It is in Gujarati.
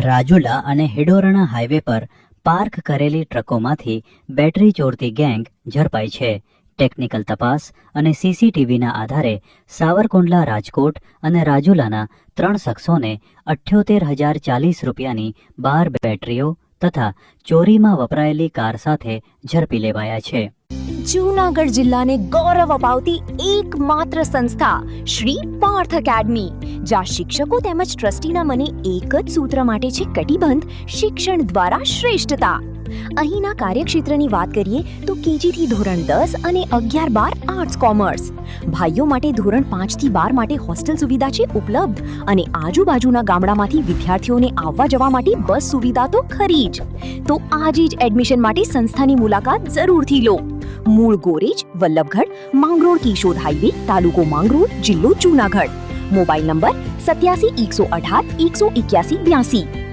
રાજુલા અને હિડોરણા હાઈવે પર પાર્ક કરેલી ટ્રકોમાંથી બેટરી ચોરતી ગેંગ ઝડપાઈ છે. ટેકનિકલ તપાસ અને સીસીટીવીના આધારે સાવરકુંડલા, રાજકોટ અને રાજુલાના 3 શખ્સોને 78,040 રૂપિયાની 12 બેટરીઓ તથા ચોરીમાં વપરાયેલી કાર સાથે ઝડપી લેવાયા છે. જૂનાગઢ જિલ્લાને ગૌરવ અપાવતી એકમાત્ર સંસ્થા શ્રી પાર્થ એકેડમી, જ્યાં શિક્ષકો તેમજ ટ્રસ્ટીના મને એક જ સૂત્ર માટે છે કટિબંધ: શિક્ષણ દ્વારા શ્રેષ્ઠતા. અહીંના કાર્યક્ષેત્રની વાત કરીએ તો કેજી થી ધોરણ 10 અને 11-12 આર્ટ્સ કોમર્સ. ભાઈઓ માટે ધોરણ 5 થી 12 માટે હોસ્ટેલ સુવિધા છે ઉપલબ્ધ, અને આજુબાજુના ગામડામાંથી વિદ્યાર્થીઓને આવવા જવા માટે બસ સુવિધા તો ખરી જ. તો આજે જ એડમિશન માટે સંસ્થાની મુલાકાત જરૂરથી લો. મૂળ ગોરેજ, વલ્લભગઢ, માંગરોળ કિશોદ હાઈવે, તાલુકો માંગરોળ, જિલ્લો જૂનાગઢ. Mobile number 87 118 181 82.